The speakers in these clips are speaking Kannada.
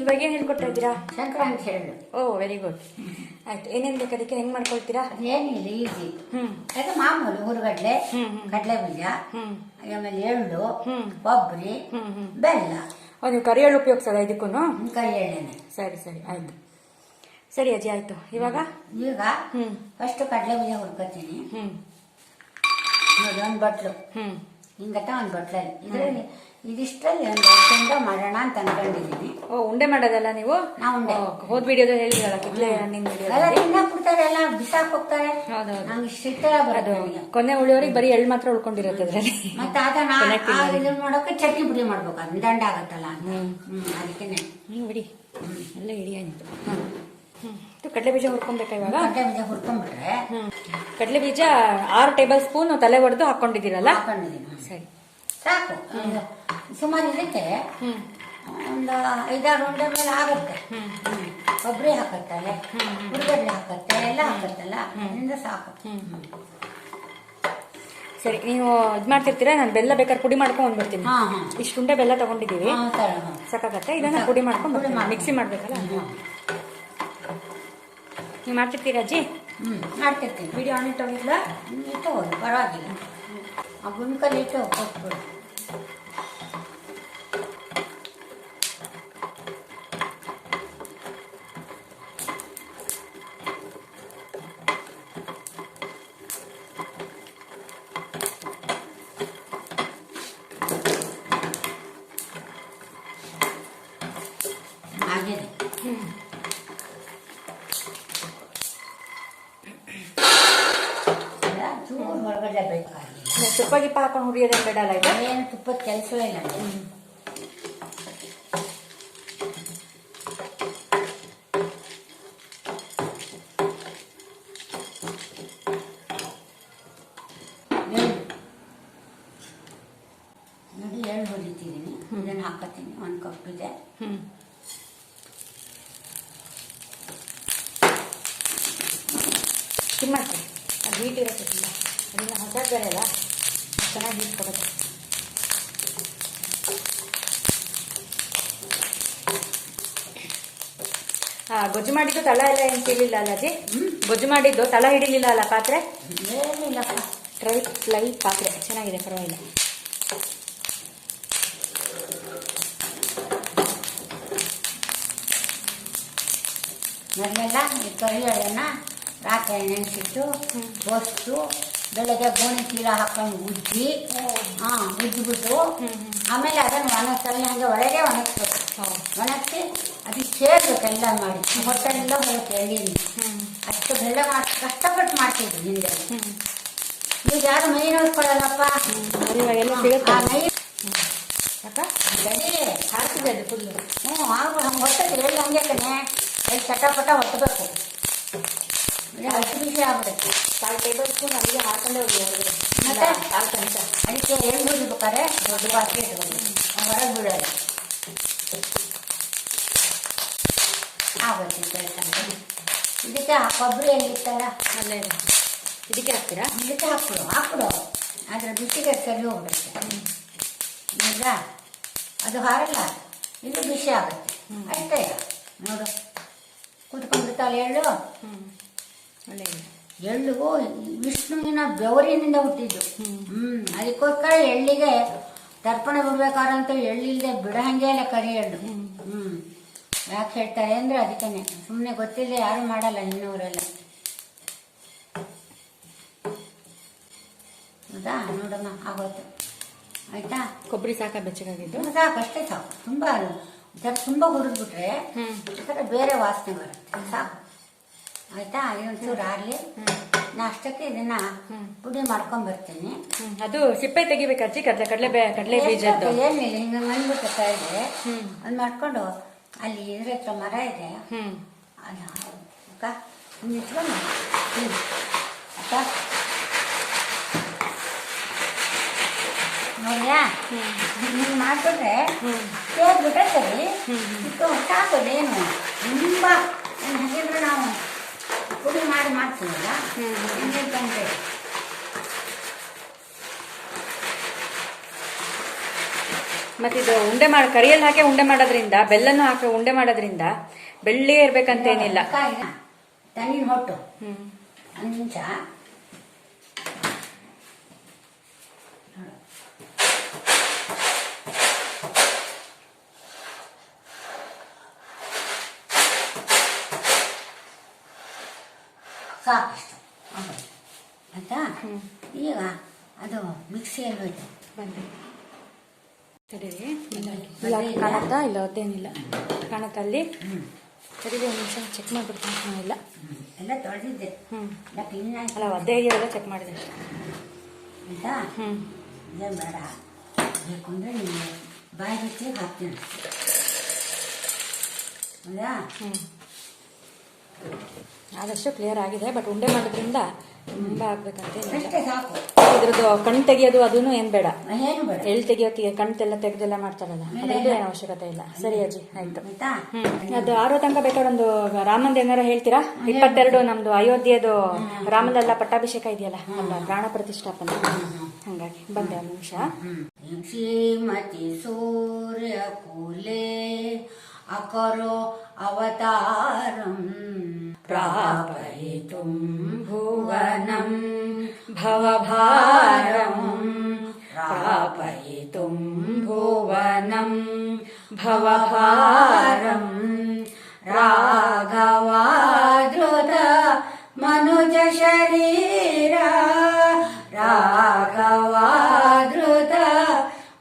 ಇವಾಗ ಏನು ಹೇಳ್ಕೊಡ್ತಾ ಇದ್ದೀರಾ? ಸಂಕ್ರಾಂತಿ ಹೇಳು. ಓ ವೆರಿ ಗುಡ್. ಆಯ್ತು, ಏನೇನು ಬೇಕು ಅದಕ್ಕೆ? ಹೆಂಗೆ ಮಾಡ್ಕೊಳ್ತೀರಾ? ಏನಿಲ್ಲ, ಈಸಿ. ಅದು ಮಾಮೂಲು ಹುರುಗಡ್ಲೆ, ಕಡಲೆ ಬೀಜ, ಆಮೇಲೆ ಎಳ್ಳು, ಕೊಬ್ಬರಿ, ಬೆಲ್ಲ. ನೀವು ಕರಿ ಎಳ್ಳು ಉಪಯೋಗಿಸೋದ ಇದಕ್ಕೂ? ಕೈ ಎಣ್ಣೆನೆ. ಸರಿ ಸರಿ ಆಯ್ತು. ಸರಿ ಅಜ್ಜಿ, ಆಯ್ತು. ಈಗ ಫಸ್ಟ್ ಕಡಲೆ ಬೀಜ ಹುರ್ಕೊತೀನಿ. ನೋಡಿ, ಒಂದು ಬಟ್ಲು ಹಿಂಗತ್ತ, ಒಂದು ಬಟ್ಲಲ್ಲಿ ಇದರಲ್ಲಿ ಇದಿಷ್ಟರಲ್ಲಿ ಒಂದು ಉಂಡೆ ಮಾಡೋಣ ಅಂತ ಅನ್ಕೊಂಡಿದ್ದೀನಿ. ಓ, ಉಂಡೆ ಮಾಡೋದಲ್ಲ ನೀವು? ನಾವು ಉಂಡೆ ಹೋದ್ ವಿಡಿಯೋದಲ್ಲಿ ಹೇಳಿದ್ರಲ್ಲ, ಕಿಡ್ಲೆ ಹಣ್ಣಿನ ಎಲ್ಲ ತಿನ್ನಕ್ ಬಿಡ್ತಾರೆ, ಎಲ್ಲ ಬಿಸಾಕ್ ಹೋಗ್ತಾರೆ. ನಂಗೆ ಇಷ್ಟ ಬರೋದು. ಕೊನೆ ಉಳಿಯೋರಿಗೆ ಬರೀ ಎಳ್ಳು ಮಾತ್ರ ಉಳ್ಕೊಂಡಿರುತ್ತೆ ಅದ್ರಲ್ಲಿ. ಮತ್ತೆ ಅದನ್ನ ಇದನ್ನ ಮಾಡೋಕೆ ಚಟ್ನಿ ಪುಡಿ ಮಾಡ್ಬೇಕು, ಅದು ದಂಡ ಆಗತ್ತಲ್ಲ. ಅದಕ್ಕೇನೆ ಬಿಡಿ, ಎಲ್ಲ ಹಿಡಿ ಆಯ್ತು. ಕಡಲೆ ಬೀಜ ಹುರ್ಕೊಬೇಕಾ ಇವಾಗ? ಕಡಲೆ ಬೀಜ ಹುರ್ಕೊಂಡ್ಬಿಟ್ರೆ, ಕಡಲೆ ಬೀಜ 6 ಟೇಬಲ್ ಸ್ಪೂನ್ ತಲೆ ಹೊಡೆದು ಹಾಕೊಂಡಿದ್ದೀರಲ್ಲ? ಹಾಕೊಂಡಿದ್ದೀನಿ. ಸರಿ, ಸಾಕು. ಸುಮಾರು ಇದಕ್ಕೆ ಒಂದು 5-6 ಉಂಡೆ ಮೇಲೆ ಆಗುತ್ತೆ. ಕೊಬ್ಬರಿ ಹಾಕತ್ತಲ್ಲ, ಹುರುಗಡ್ಲೆ ಹಾಕತ್ತೆ, ಎಲ್ಲ ಹಾಕತ್ತಲ್ಲ, ಅದರಿಂದ ಸಾಕು. ಸರಿ, ನೀವು ಇದು ಮಾಡ್ತಿರ್ತೀರಾ, ನಾನು ಬೆಲ್ಲ ಬೇಕಾದ್ರೆ ಪುಡಿ ಮಾಡ್ಕೊಂಡು ಬಂದ್ಬಿಡ್ತೀನಿ. ಇಷ್ಟು ಉಂಡೆ ಬೆಲ್ಲ ತಗೊಂಡಿದ್ದೀವಿ, ಸಾಕಾಗತ್ತೆ. ಇದನ್ನ ಪುಡಿ ಮಾಡ್ಕೊಂಡು ಮಿಕ್ಸಿ ಮಾಡ್ಬೇಕಲ್ಲ. ನೀವು ಮಾಡ್ತಿರ್ತೀರಾ ಅಜ್ಜಿ? ಮಾಡ್ತಿರ್ತೀನಿ. Video on ಇಟ್ಟೋಗಿಲ್ಲ? ಇಟ್ಟೋದು ಪರವಾಗಿಲ್ಲ. ಆ ಗುಂಡ್ಕಲ್ಲಿ ಇಟ್ಟು ಕೊಟ್ಬಿಡು. ಆಗಿದೆ. ಚೂರು ಹೊರಗಡೆ ಬೇಕಾಗಿಲ್ಲ. ತುಪ್ಪ ಗಿಪ್ಪ ಹಾಕೊಂಡು ಹುರಿಯೋದೇನು ಬೇಡಲ್ಲ ಇದು? ಏನು ತುಪ್ಪದ ಕೆಲಸವೇ ಇಲ್ಲ. ನೋಡಿ, ಎಳ್ಳು ಹೊಡಿತಿದ್ದೀನಿ. ಇದನ್ನು ಹಾಕತ್ತೀನಿ. 1 ಕಪ್ ಇದೆ. ಮಾಡ್ತೀನಿ, ಅದು ಹೀಟ್ ಇರುತ್ತೆ ತುಂಬ. ಅದನ್ನ ಹೊಸಾದರೆ ಅಲ್ಲ, ಚೆನ್ನಾಗಿ ಹೀಟ್ ಕೊಡುತ್ತೆ. ಗೊಜ್ಜು ಮಾಡಿದ್ದು ತಳ ಎಲ್ಲ ಏನು ತಿರ್ಲಿಲ್ಲ ಅಲ್ಲ ಅಜ್ಜಿ? ಗೊಜ್ಜು ಮಾಡಿದ್ದು ತಳ ಹಿಡಿಲಿಲ್ಲ ಅಲ್ಲ ಪಾತ್ರೆ? ಏನಿಲ್ಲಪ್ಪ, ಫ್ಲೈ ಪಾತ್ರೆ ಚೆನ್ನಾಗಿದೆ, ಪರವಾಗಿಲ್ಲ. ಮೊದಲೆಲ್ಲ ಈ ಕರಿ ಎಳ್ಳನ್ನ ರಾತ್ರಿ ನೆನೆಸಿಟ್ಟು ಬಸ್ತು ಬೆಳಗ್ಗೆ ಗೋಣಿ ಚೀಲ ಹಾಕೊಂಡು ಉಜ್ಜಿಬಿಟ್ಟು ಆಮೇಲೆ ಅದನ್ನು ಒಣಗಿಸಲ್ಲ, ಹಂಗೆ ಒಳಗೆ ಒಣಗಿಸ್ಬೇಕು. ಒಣಗಿಸಿ ಅದಕ್ಕೆ ಸೇರ್ಬೇಕೆಲ್ಲ ಮಾಡಿ, ಹೊಟ್ಟೆಲ್ಲ ಬರುತ್ತೆ ಎಳ್ಳಿನ. ಅಷ್ಟು ಬೆಲ್ಲ ಮಾಡಿ ಕಷ್ಟಪಟ್ಟು ಮಾಡ್ತಿದ್ವಿ ಹಿಂದೆ. ಈಗ ಯಾರು ಮೈ ನೋಡ್ಕೊಳ್ಳಲ್ಲಪ್ಪ. ಹಾಕ್ತಿದೆ ಅದು ಫುಲ್ಲು. ಆಗ ಹಂಗೆ ಹೊಟ್ಟೆ ಎಳ್ಳು ಹಂಗೆ ಕಣೆ, ಎಲ್ಲಿ ಚಟಪಟ ಹೊಟ್ಟಬೇಕು. ಹಸಿ ಬಿಸಿ ಆಗ್ಬಿಡುತ್ತೆ. 1/4 ಟೇಬಲ್ ಸ್ಪೂನ್ ಅಲ್ಲಿಗೆ ಹಾಕೊಂಡೇ ಹೋಗಿ ಹೊರಗಡೆ. ಮತ್ತೆ 1/4 ಚಮಚ ಅದಕ್ಕೆ ಎಳ್ಳು ಹುರಿಬೇಕಾದ್ರೆ ದೊಡ್ಡ ಪಾತ್ರೆ ಇಟ್ಕೊಂಡು ಹೊರಗೆ ಬಿಡೋಲ್ಲ. ಆಗುತ್ತೆ ಕೆಲಸ. ಇದಕ್ಕೆ ಕೊಬ್ಬರಿ ಎಲ್ಲಿತ್ತಲ್ಲ ಅಲ್ಲೇ ಇದಕ್ಕೆ ಹಾಕ್ತೀರಾ? ಇದಕ್ಕೆ ಹಾಕ್ಬಿಡು. ಅದರ ಬಿಸಿಗೆ ಸರಿ ಹೋಗ್ಬಿಡುತ್ತೆ. ಈಗ ಅದು ಹಾರಲ್ಲ, ಇದು ಬಿಸಿ ಆಗುತ್ತೆ ಅಷ್ಟೇ. ನೋಡು, ಕೂತ್ಕೊಂಡ್ಬಿಡ್ತಾಳೆ ಎಳ್ಳು. ಎಳ್ಳು ವಿಷ್ಣುವಿನ ಬೆವರಿನಿಂದ ಹುಟ್ಟಿದ್ದು. ಅದಕ್ಕೋಸ್ಕರ ಎಳ್ಳಿಗೆ ತರ್ಪಣ ಬಿಡ್ಬೇಕಾರಂತ ಎಳ್ಳಿಲ್ದೆ ಬಿಡಹಂಗೆ ಇಲ್ಲ ಕರಿ ಎಳ್ಳು. ಯಾಕೆ ಹೇಳ್ತಾರೆ ಅಂದ್ರೆ ಅದಕ್ಕೇನೆ. ಸುಮ್ಮನೆ ಗೊತ್ತಿಲ್ಲದೆ ಯಾರು ಮಾಡಲ್ಲ ಇನ್ನೂರೆಲ್ಲ. ಹೌದಾ? ನೋಡಮ್ಮ, ಆಗೋಯ್ತು. ಆಯ್ತಾ? ಕೊಬ್ಬರಿ ಸಾಕಾ ಬೆಚ್ಚಗಾಗಿದ್ದು? ಸಾಕು, ಅಷ್ಟೇ ಸಾಕು. ತುಂಬ ಹುರಿದ್ಬಿಟ್ರೆ ಬೇರೆ ವಾಸನೆ ಬರುತ್ತೆ. ಸಾಕು. ಆಯ್ತಾ? ಒಂಚೂರು ಆರ್ಲಿ. ನಾ ಅಷ್ಟಕ್ಕೆ ಇದನ್ನ ಪುಡಿ ಮಾಡ್ಕೊಂಡ್ ಬರ್ತೀನಿ. ಅದು ಸಿಪ್ಪೆ ತೆಗಿಬೇಕಜ್ಜಿ? ಕಡಲೆ ಬೀಜದ್ದು ಏನಿಲ್ಲ, ಹಿಂಗ ಬಂದ್ಬಿಟ್ಟು ಕೈಗೆ ಅದು ಮಾಡ್ಕೊಂಡು ಅಲ್ಲಿ ಇದ್ರ ಹತ್ರ ಮರ ಇದೆ, ಇಟ್ಕೊಂಡು ನೋಡ್ಯಾ, ಹಿಂಗೆ ಮಾಡ್ಬಿಟ್ರೆ ಸೇರ್ಬಿಟ್ರೆ ಸರಿ. ಸಾಕೋದೇನು ತುಂಬ ಹಾಗಿದ್ರೆ ನಾವು ಪುಡಿ ಮಾಡ್ತೀವಲ್ಲ, ತಂದೆ ಮತ್ತೆ ಇದು ಉಂಡೆ ಮಾಡಿ ಕರಿಯಲ್ಲಿ ಹಾಕಿ ಉಂಡೆ ಮಾಡೋದ್ರಿಂದ ಬೆಲ್ಲನೂ ಹಾಕಿ ಉಂಡೆ ಮಾಡೋದ್ರಿಂದ ಬೆಳ್ಳಿಗೆ ಇರ್ಬೇಕಂತೇನಿಲ್ಲ. ತೆಂಗಿನ ಹೊಟ್ಟು ಒಂದು ನಿಮಿಷ. ಸಾಕಿಷ್ಟು ಆಯ್ತಾ. ಈಗ ಅದು ಮಿಕ್ಸಿಯಲ್ಲಿ ಹೋಯ್ತು. ಬಂದೆ ತಡೀರಿ. ಇಲ್ಲ ಕಾಣುತ್ತಾ? ಇಲ್ಲ ಅದೇನಿಲ್ಲ ಕಾಣುತ್ತಾ ಅಲ್ಲಿ? ಸರಿ ಒಂದು ನಿಮಿಷ ಚೆಕ್ ಮಾಡಿಬಿಡ್ತೀನಿ. ಇಲ್ಲ ಎಲ್ಲ ತೊಳೆದಿದ್ದೆ. ಎಲ್ಲ ಕ್ಲೀನ್ ಆಯ್ತು. ಅಲ್ಲ ಒದ್ದೆ ಆಗಿರೋಲ್ಲ ಚೆಕ್ ಮಾಡಿದೆ ಆಯ್ತಾ. ಇದೇ ಬೇಡ ಬೇಕು ಅಂದರೆ ನಿಮಗೆ ಬಾಯಿ ಬಿಚ್ಚಿ ಹಾಕ್ತೀನಿ. ಹೌದಾ? ಆದಷ್ಟು ಕ್ಲಿಯರ್ ಆಗಿದೆ. ಬಟ್ ಉಂಡೆ ಮಾಡೋದ್ರಿಂದ ತುಂಬ ಆಗ್ಬೇಕಂತ ಅಷ್ಟೇ ಸಾಕು. ಇದ್ರದ್ದು ಕಣ್ಣು ತೆಗಿಯೋದು ಅದೂ ಏನ್ ಬೇಡ. ಏನು ಬೇಡ. ಎಳ್ಳು ತೆಗಿಯೋತಿಗೆ ಕಣ್ಣೆಲ್ಲ ತೆಗೆದೆಲ್ಲ ಮಾಡ್ತಾರಲ್ಲ, ಅದೇನು ಏನು ಅವಶ್ಯಕತೆ ಇಲ್ಲ. ಸರಿ ಅಜ್ಜಿ ಆಯ್ತು. ಆಯ್ತಾ. ಅದು ಆರೋ ತನಕ ಬೇಕಾದ್ರೆ ಒಂದು ರಾಮಂದ ಏನಾರ ಹೇಳ್ತೀರಾ? 22 ನಮ್ದು ಅಯೋಧ್ಯೆದು ರಾಮಲೆಲ್ಲ ಪಟ್ಟಾಭಿಷೇಕ ಇದೆಯಲ್ಲ, ಅಲ್ಲ ಪ್ರಾಣ ಪ್ರತಿಷ್ಠಾಪನೆ. ಹಂಗಾಗಿ ಬಂದೆ ಒಂದು ನಿಮಿಷ. ಶ್ರೀಮತಿ ಸೂರ್ಯ ಕೂಲೆ ಅಕರೋ ಅವತಾರಂ ಪ್ರಾಪಯಿತುಂ ಭುವನಂ ಭವಭಾರಂ ಪ್ರಾಪಯಿತುಂ ಭುವನಂ ಭವಭಾರಂ ರಾಘವಾದೃತ ಮನುಜ ಶರೀರ ರಾಘವಾದೃತ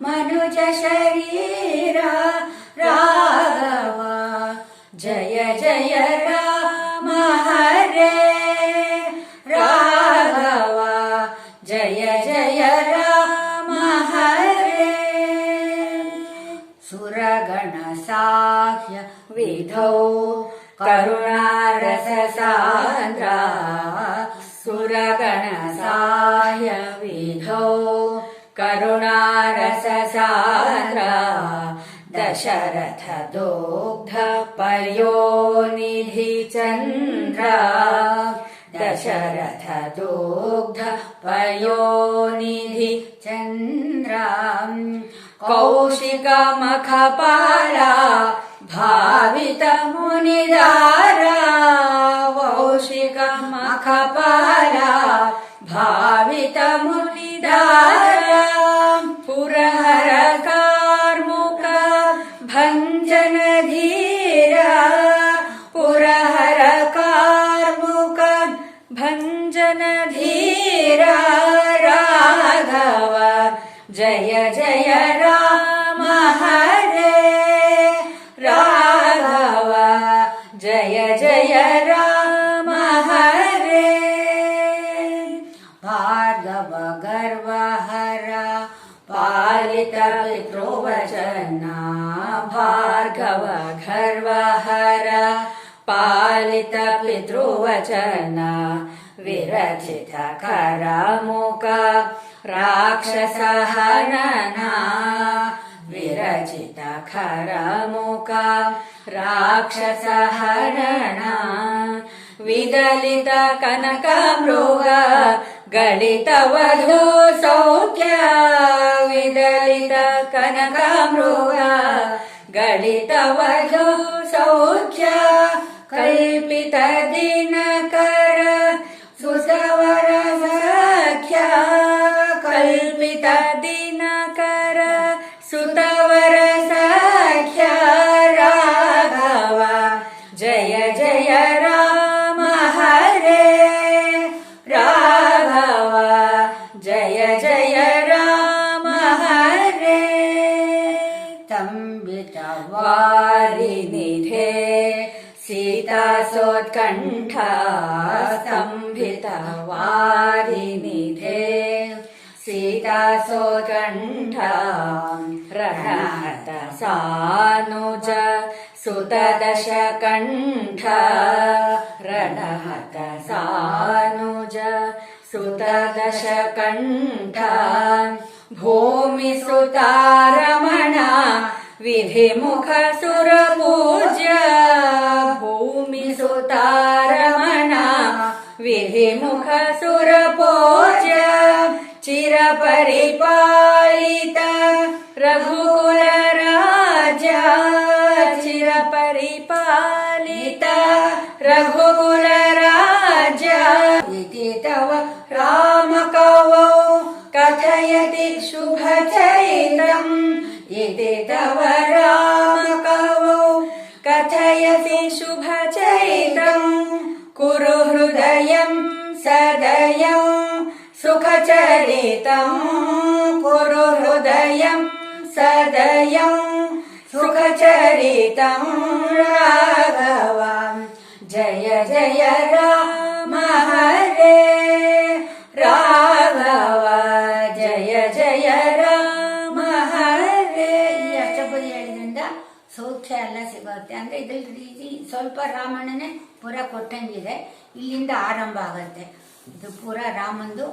ಮನುಜ ಶರೀರ ರಾಘವ ಜಯ ಜಯ ರಾಮ ಹರೇ ರಾಘವ ಜಯ ಜಯ ರಾಮ ಹರೇ ಸುರಗಣ ಸಾಹ್ಯ ವಿಧೌ ಕರುಣಾರಸ ಸಾಂದ್ರ ಸುರಗಣ ಸಾಹ್ಯ ವಿಧೌ ಕರುಣಾರಸ ಸಾಂದ್ರ ದಶರಥ ದೋಗ್ಧ ಪಯೋನಿಧಿ ಚಂದ್ರ ದಶರಥ ದೋಗ್ಧ ಪಯೋನಿಧಿ ಚಂದ್ರ ಕೌಶಿಕ ಮಖಪಾಲ ಭಾವಿತ ಮುನಿದಾರ ಕೌಶಿಕ ಮಖಪಾಲ ಭಾವಿತ ಮುನಿದಾರ ಪುರಹರ ಕಾರ್ಮುಕ ಭಂಜನ ಧೀರ ಪುರಹರ ಕಾರ್ಮುಕ ಭಂಜನ ಧೀರ ರಾಘವ ಜಯ ಜಯ ರಾಮ ಹರೇ ರಾಘವ ಜಯ ಜಯ ರಾಮ ಹರೇ ಭಾರ್ಗವ ಗರ್ವಹರ ಪಾಲಿತ ಪಿತೃವಚನ ಭಾರ್ಗವ ಗರ್ವಹರ ಪಾಲಿತ ಪಿತೃವಚನ ವಿರಚಿತ ಕರಮುಖ ರಾಕ್ಷಸ ಹನನ ವಿರಚಿತ ಖರಮುಖ ರಾಕ್ಷಸ ಹನನ ವಿದಲಿತ ಕನಕ ಮೃಗ ಗಳಿತ ವಧು ಸೌಖ್ಯ ವಿದಲಿತ ಕನಕ ಮೃಗ ಗಳಿತ ವಧು ಸೌಖ್ಯ ಕಲ್ಪಿತ ದಿನಕರ ಸುಸವರ ಸಖ್ಯ ಕಲ್ಪಿತ ದಿನಕರ ಸುತವರ ಸಖ್ಯ ರಾಘವ ಜಯ ಜಯ ರಾಮ ಹರೇ ರಾಘವ ಜಯ ಜಯ ರಾಮ ಹರೇ ತಂಬಿತ ವಾರಿನಿಧೆ ಸೀತಾಸೋತ್ಕಂಠ ಸ್ತಂಭಿತ ವಾರಿನಿಧೆ ಸೀತಾಸೋತ್ಕಂಠ ರಣಹತ ಸಾನುಜ ಸುತ ದಶಕಂಠ ರಣಹತ ಸಾನುಜ ಸುತ ದಶಕಂಠ ಭೂಮಿ ಸುತಾರಮಣ ವಿಧಿಮುಖ ಸುರ ಪೂಜ್ಯ ಭೂಮಿ ಸುತಾರಮಣ ವಿಧಿಮುಖ ಸುರ ಪೂಜ್ಯ ಚಿರ ಪರಿಪಾಲಿತ ರಘುಕುಲ रघुकुल राज्य इति तव रामकवौ कथयति शुभचरितम् इति तव रामकवौ कथयति शुभचरितम् कुरु हृदयम् सदयं सुखचरितम् कुरु हृदयं सदयं सुखचरितम् राघवम् जय जय राम हरे राघव जय जय राम हरे. ಈ ಅಷ್ಟಪದಿ ಹೇಳಿದ್ರಿಂದ ಸೌಖ್ಯ ಎಲ್ಲ ಸಿಗುತ್ತೆ. ಅಂದ್ರೆ ಇದ್ರಲ್ಲಿ ಸ್ವಲ್ಪ ರಾಮಾಯಣನೇ ಪೂರ ಕೊಟ್ಟಂಗಿದೆ. ಇಲ್ಲಿಂದ ಆರಂಭ ಆಗತ್ತೆ. ಇದು ಪೂರ ರಾಮಂದು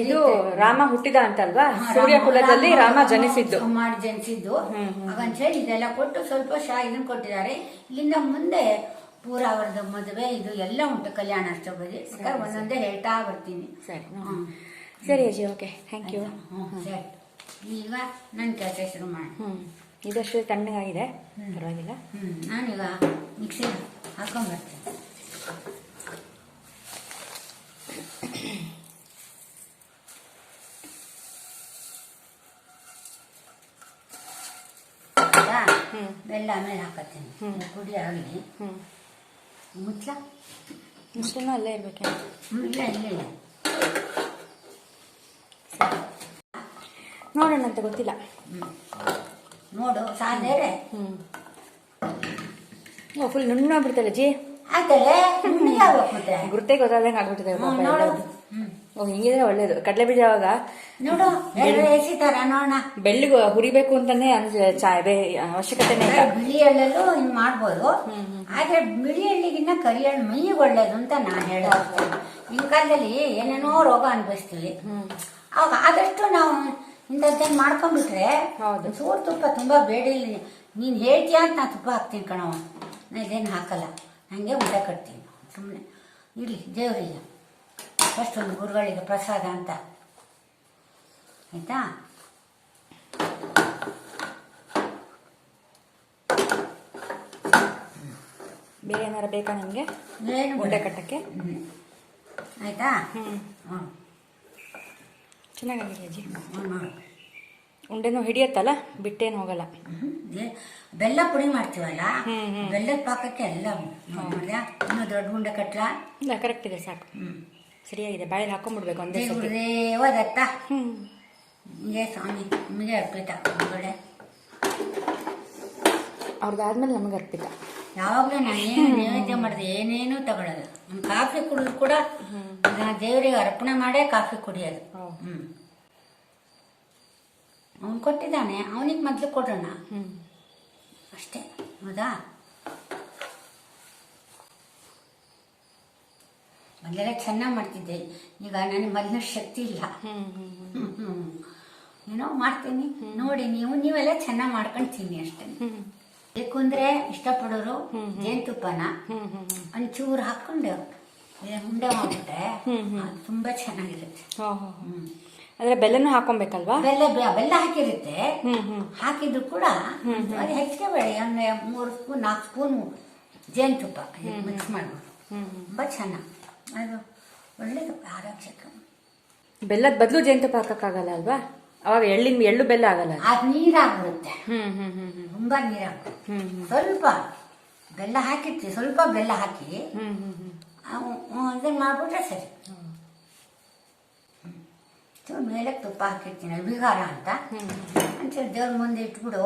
ಇದು ರಾಮ ಹುಟ್ಟಿದ ಅಂತಲ್ವಾ, ಸೂರ್ಯ ಕುಲದಲ್ಲಿ ರಾಮ ಜನಿಸಿದ್ದು ಮಾಡಿ ಜನಿಸಿದ್ದು ಹಾಗಂತ ಹೇಳಿ ಇದೆಲ್ಲ ಕೊಟ್ಟು ಸ್ವಲ್ಪ ಇದನ್ನ ಕೊಟ್ಟಿದ್ದಾರೆ. ಇಲ್ಲಿಂದ ಮುಂದೆ ಪೂರ ಅವರದ್ದು ಮದುವೆ ಇದು ಎಲ್ಲ ಉಂಟು ಕಲ್ಯಾಣ ಅಷ್ಟಪದಿ. ಒಂದೊಂದೇ ಹೇಳ್ತಾ ಬರ್ತೀನಿ. ಸರಿ ಸರಿ ಅಜ್ಜಿ, ಓಕೆ, ಥ್ಯಾಂಕ್ ಯು. ಸರಿ, ಈಗ ನನ್ನ ಕೆಲಸ ಶುರು ಮಾಡಿ. ಇದಷ್ಟು ತಣ್ಣಗಾಗಿದೆ, ಪರವಾಗಿಲ್ಲ. ನಾನೀಗ ಮಿಕ್ಸಿ ಹಾಕೊಂಡ್ಬರ್ತೀನಿ. ಬೆಲ್ಲ ಆಮೇಲೆ ಹಾಕತ್ತೀನಿ. ಪುಡಿ ಆಗಲಿ. ಮುಚ್ಚಲ ಇಷ್ಟನ್ನು ಅಲ್ಲೇ ಇರ್ಬೇಕೆ? ಇಲ್ಲ ಇಲ್ಲ ಇಲ್ಲ, ನೋಡೋಣ ಅಂತ ಗೊತ್ತಿಲ್ಲ. ನೋಡು ಸಾಂದೇರೆ ಫುಲ್ ನುಣ್ಣಾಗ್ಬಿಡ್ತಲ್ಲ ಅಜ್ಜಿ. ಆಯ್ತಲ್ಲೇ ಮತ್ತೆ ಗುರುತೇ ಗೊತ್ತಾದಂಗೆ ಆಗ್ಬಿಟ್ಟಿದೆ. ನೋಡು. ಓ, ಹಿಂಗಿದ್ರೆ ಒಳ್ಳೇದು. ಕಡಲೆ ಬೀಜ ಅವಾಗ ನೋಡು ಎಸಿತಾರ ನೋಡೋಣ. ಬೆಳ್ಳಿಗೆ ಹುರಿಬೇಕು ಅಂತಾನೆ ಅವಶ್ಯಕತೆನೇ ಇಲ್ಲ. ಬಿಳಿ ಎಳ್ಳಲ್ಲೂ ಹಿಂಗ್ ಮಾಡ್ಬೋದು. ಆದ್ರೆ ಬಿಳಿ ಎಳ್ಳಿಗಿನ್ನ ಕರಿ ಎಳ್ಳು ಮೈಗೆ ಒಳ್ಳೇದು ಅಂತ ನಾನು ಹೇಳೋದು. ಈ ಕಾಲದಲ್ಲಿ ಏನೇನೋ ರೋಗ ಅನ್ಭವಿಸ್ತೀವಿ. ಅವಾಗ ಆದಷ್ಟು ನಾವು ಇಂಥದ್ದೇನು ಮಾಡ್ಕೊಂಡ್ಬಿಟ್ರೆ ಸೋರ್ ತುಪ್ಪ ತುಂಬಾ ಬೇಡ. ಇಲ್ಲ ನೀನ್ ಹೇಳ್ತೀಯ ಅಂತ ನಾನು ತುಪ್ಪ ಹಾಕ್ತೀನಿ ಕಣವ. ನಾನು ಇದೇನು ಹಾಕಲ್ಲ, ಹಂಗೆ ಊಟ ಕಟ್ತೀನಿ ಸುಮ್ಮನೆ. ಇರಲಿ ದೇವರಿಗೆ ಫಸ್ಟ್ ಒಂದು ಗುರುಗಳಿಗೆ ಪ್ರಸಾದ ಅಂತ, ಆಯ್ತಾ? ಬೇರೆ ಏನಾರ ಬೇಕಾ ನಿಮಗೆ ಏನು ಊಟ ಕಟ್ಟಕ್ಕೆ? ಆಯ್ತಾ? ಚೆನ್ನಾಗಿದೆ ಅಜ್ಜಿ. ನೋಡು, ಉಂಡೆನೂ ಹಿಡಿಯತ್ತಲ್ಲ, ಬಿಟ್ಟೇನು ಹೋಗಲ್ಲ. ಬೆಲ್ಲ ಪುಡಿ ಮಾಡ್ತೀವಲ್ಲ, ಬೆಲ್ಲದ ಪಾಕಕ್ಕೆ ಎಲ್ಲ ನೋಡಿದ್ಯಾ? ಇನ್ನೂ ದೊಡ್ಡ ಉಂಡೆ ಕಟ್ಲಾ? ಇಲ್ಲ, ಕರೆಕ್ಟ್ ಇದೆ, ಸಾಕು. ಸರಿಯಾಗಿದೆ. ಬಾಳೆಲಿ ಹಾಕೊಂಡ್ಬಿಡ್ಬೇಕು ಒಂದೇ ಸತಿ. ದೇವದತ್ತ ಹಿಂಗೆ ಸ್ವಾಮಿ ನಿಮಗೆ ಅರ್ಪಿತ. ಒಳಗಡೆ ಅವ್ರದ್ದಾದ್ಮೇಲೆ ನಮಗೆ ಅರ್ಪಿತ. ಯಾವಾಗಲೂ ನಾನು ಏನು ನೈವೇದ್ಯ ಮಾಡಿದೆ ಏನೇನು ತಗೊಳ್ಳೋದು. ನಾನು ಕಾಫಿ ಕುಡಿದ್ರು ಕೂಡ ದೇವರಿಗೆ ಅರ್ಪಣೆ ಮಾಡೇ ಕಾಫಿ ಕುಡಿಯೋದು. ಅವನು ಕೊಟ್ಟಿದ್ದಾನೆ, ಅವನಿಗೆ ಮೊದಲು ಕೊಡೋಣ ಅಷ್ಟೇ, ಹೌದಾ? ಮೊದಲೆಲ್ಲ ಚೆನ್ನಾಗಿ ಮಾಡ್ತಿದ್ದೆ. ಈಗ ನನಗೆ ಮೊದಲಿನ ಶಕ್ತಿ ಇಲ್ಲ. ಏನೋ ಮಾಡ್ತೀನಿ ನೋಡಿ. ನೀವೆಲ್ಲ ಚೆನ್ನಾಗಿ ಮಾಡ್ಕೊಂತೀನಿ ಅಷ್ಟೇ. ಬೇಕು ಅಂದ್ರೆ ಇಷ್ಟಪಡೋರು ಜೇನುತುಪ್ಪನ ಒಂಚೂರು ಹಾಕೊಂಡು ಉಂಡೆ ಮಾಡ್ಬಿಟ್ರೆ ತುಂಬಾ ಚೆನ್ನಾಗಿರುತ್ತೆ. ಅಂದ್ರೆ ಬೆಲ್ಲನೂ ಹಾಕೊಬೇಕಲ್ವಾ? ಬೆಲ್ಲ ಹಾಕಿರುತ್ತೆ. ಹಾಕಿದ್ರು ಕೂಡ ಅದು ಹೆಚ್ಚಿಗೆ ಬೇಡ. ಅಂದ್ರೆ 3 ಸ್ಪೂನ್ 4 ಸ್ಪೂನ್ ಜೇನುತುಪ್ಪ ಮಿಕ್ಸ್ ಮಾಡ್ಬಿಟ್ಟು ತುಂಬಾ ಚೆನ್ನಾಗಿ. ಅದು ಒಳ್ಳೇದು ಆರೋಗ್ಯಕ್ಕೆ. ಬೆಲ್ಲದ ಬದಲು ಜೇನುತುಪ್ಪ ಹಾಕಕ್ಕಾಗಲ್ಲ ಅಲ್ವಾ? ಅವಾಗ ಎಳ್ಳು ಬೆಲ್ಲ ಆಗಲ್ಲ, ಅದು ನೀರಾಗ್ಬಿಡುತ್ತೆ. ತುಂಬಾ ನೀರಾಗ್ಬಿಡುತ್ತೆ. ಸ್ವಲ್ಪ ಬೆಲ್ಲ ಹಾಕಿರ್ತೀವಿ, ಸ್ವಲ್ಪ ಬೆಲ್ಲ ಹಾಕಿ ಇದನ್ನ ಮಾಡ್ಬಿಟ್ರೆ ಸರಿ. ಮೇಲೆ ತುಪ್ಪ ಹಾಕಿರ್ತೀನಿ, ಬಿಗಾರ ಅಂತ ಅಂತೇಳಿ ದೇವ್ರ ಮುಂದೆ ಇಟ್ಬಿಡು.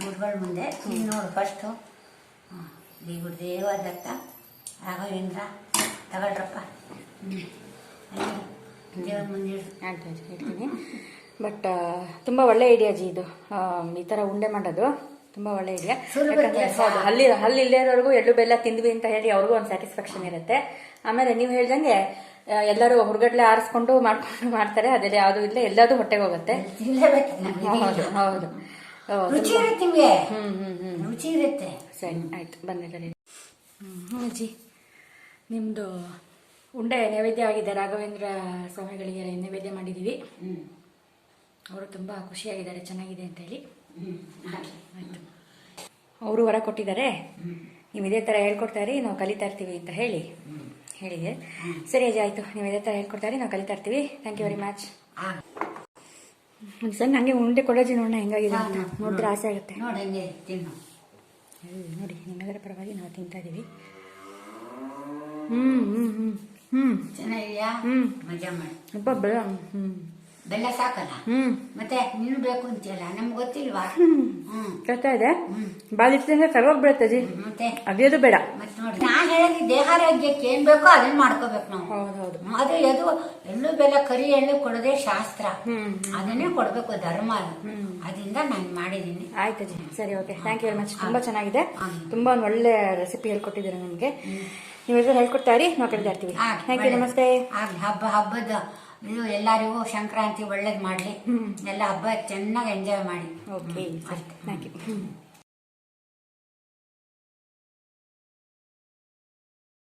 ಗುರುಗಳ ಮುಂದೆ ನೋಡು ಫಸ್ಟು. ದೇವದತ್ತ ರಾಘವೇಂದ್ರ ತಗೊಳ್ರಪ್ಪ, ದೇವ್ರ ಮುಂದೆ ಹೇಳ್ತೀನಿ. ಬಟ್ ತುಂಬ ಒಳ್ಳೆ ಐಡಿಯಾ ಜಿ ಇದು. ಈ ಥರ ಉಂಡೆ ಮಾಡೋದು ತುಂಬ ಒಳ್ಳೆ ಐಡಿಯಾ. ಹೌದು, ಹಲ್ಲಿ ಇಲ್ಲೇರೋರ್ಗು ಎಳ್ಳು ಬೆಲ್ಲ ತಿಂದ್ವಿ ಅಂತ ಹೇಳಿ ಅವ್ರಿಗೂ ಒಂದು ಸ್ಯಾಟಿಸ್ಫ್ಯಾಕ್ಷನ್ ಇರುತ್ತೆ. ಆಮೇಲೆ ನೀವು ಹೇಳ್ದಂಗೆ ಎಲ್ಲರೂ ಹೊರಗಡ್ಲೆ ಆರಿಸ್ಕೊಂಡು ಮಾಡ್ತಾರೆ. ಅದೆಲ್ಲ ಯಾವುದು ಇಲ್ಲ, ಎಲ್ಲದೂ ಹೊಟ್ಟೆಗೆ ಹೋಗುತ್ತೆ. ಹೌದು ಹೌದು, ರುಚಿ ಇರುತ್ತೆ. ರುಚಿ ಇರುತ್ತೆ. ಸರಿ, ಆಯ್ತು, ಬಂದಿದ್ದಾರೆ. ಅಜ್ಜಿ, ನಿಮ್ಮದು ಉಂಡೆ ನೈವೇದ್ಯ ಆಗಿದೆ. ರಾಘವೇಂದ್ರ ಸ್ವಾಮಿಗಳಿಗೆ ನೈವೇದ್ಯ ಮಾಡಿದ್ದೀವಿ. ಅವರು ತುಂಬ ಖುಷಿಯಾಗಿದ್ದಾರೆ, ಚೆನ್ನಾಗಿದೆ ಅಂತ ಹೇಳಿ. ಆಯಿತು, ಅವರು ಹೊರ ಕೊಟ್ಟಿದ್ದಾರೆ. ನೀವು ಇದೇ ಥರ ಹೇಳ್ಕೊಡ್ತಾ ಇರಿ, ನಾವು ಕಲಿತಾ ಇರ್ತೀವಿ ಅಂತ ಹೇಳಿದೆ. ಸರಿ ಅಜ್ಜಿ, ಆಯಿತು. ನೀವು ಇದೇ ಥರ ಹೇಳ್ಕೊಡ್ತಾ ಇರಿ, ನಾವು ಕಲಿತಾ ಇರ್ತೀವಿ. Thank you very much. Sir ನನಗೆ ಉಂಡೆ ಕೊಡೋಜಿ ನೋಡೋಣ ಹೆಂಗಾಗಿದೆ ಅಂತ ನೋಡಿದ್ರೆ ಆಸೆ ಆಗುತ್ತೆ. ನೋಡಿ ಹಂಗೆ ತಿನ್ನು. ನೋಡಿ ನಿಮ್ಮೆಲ್ಲರ ಪರವಾಗಿ ನಾವು ತಿಂತಾ ಇದ್ದೀವಿ. ಚೆನ್ನಾಗಿದೆಯಾ? ಮಜಾ ಮಾಡಿ. ಹಬ್ಬ ಬೆಲ್ಲ. ಬೆಲ್ಲ ಸಾಕಲ್ಲ? ಮತ್ತೆ ನೀನು ಬೇಕು ಅಂತೀಯಲ್ಲ, ನಮ್ಗೆ ಗೊತ್ತಿಲ್ವಾ? ಕಷ್ಟ ಇದೆ. ಬಾಲಿಸಿದ್ರೆ ಸರೋಗ್ಬಿಡುತ್ತೆ ಅಜ್ಜಿ, ಮತ್ತೆ ಅಗಿಯೋದು ಬೇಡ. ಮತ್ತೆ ನೋಡಿ, ನಾನು ಹೇಳೋದು ದೇಹಾರೋಗ್ಯಕ್ಕೆ ಏನ್ ಬೇಕೋ ಅದನ್ನ ಮಾಡ್ಕೋಬೇಕು ನಾವು. ಹೌದೌದು. ಅದು ಎಳ್ಳು ಬೆಲ್ಲ ಕರಿ ಎಳ್ಳು ಕೊಡೋದೇ ಶಾಸ್ತ್ರ, ಅದನ್ನೇ ಕೊಡ್ಬೇಕು, ಧರ್ಮ ಅದು. ಅದರಿಂದ ನಾನು ಮಾಡಿದೀನಿ. ಆಯ್ತು ಅಜ್ಜಿ, ಸರಿ, okay. Thank you very much. ತುಂಬಾ ಚೆನ್ನಾಗಿದೆ. ತುಂಬಾ ಒಂದು ಒಳ್ಳೆ ರೆಸಿಪಿ ಹೇಳ್ಕೊಟ್ಟಿದ್ದೀರಾ ನಮಗೆ. ನೀವೆಲ್ಲರೂ ಹೇಳ್ಕೊಡ್ತಾ ಇರಿ, ನಾವು ಕಲಿತಾ ಇರ್ತೀವಿ. ಥ್ಯಾಂಕ್ ಯು, ನಮಸ್ತೆ. ಹಬ್ಬದ ಇದು ಎಲ್ಲರಿಗೂ ಸಂಕ್ರಾಂತಿ ಒಳ್ಳೇದ್ ಮಾಡ್ಲಿ, ಎಲ್ಲ ಹಬ್ಬ ಚೆನ್ನಾಗಿ ಎಂಜಾಯ್ ಮಾಡಿ. Okay, thank you.